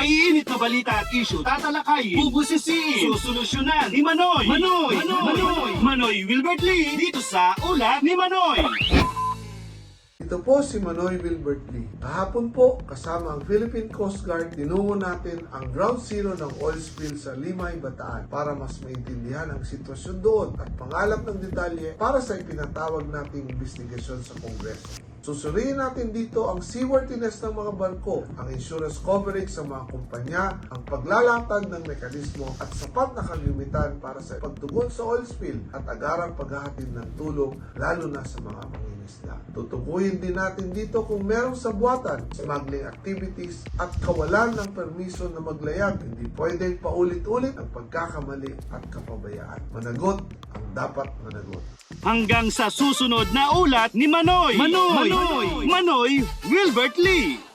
Maiinit na balita at issue, tatalakayin, bubusisiin, susolusyonan ni Manoy. Manoy Wilbert Lee, dito sa Ulat ni Manoy. Ito po si Manoy Wilbert Lee. Kahapon po, kasama ang Philippine Coast Guard, tinungo natin ang ground zero ng oil spill sa Limay, Bataan para mas maintindihan ang sitwasyon doon at pangalap ng detalye para sa ipinatawag nating investigasyon sa Kongreso. Susuriin natin dito ang seaworthiness ng mga barko, ang insurance coverage sa mga kumpanya, ang paglalatag ng mekanismo at sapat na kalimitan para sa pagtugon sa oil spill at agarang paghahatid ng tulong lalo na sa mga mangingisda. Tutukuyin din natin dito kung merong sabuatan, smuggling activities at kawalan ng permiso na maglayag. Hindi pwedeng paulit-ulit ang pagkakamali at kapabayaan. Managot ang dapat managot. Hanggang sa susunod na Ulat ni Manoy. Manoy Wilbert Lee.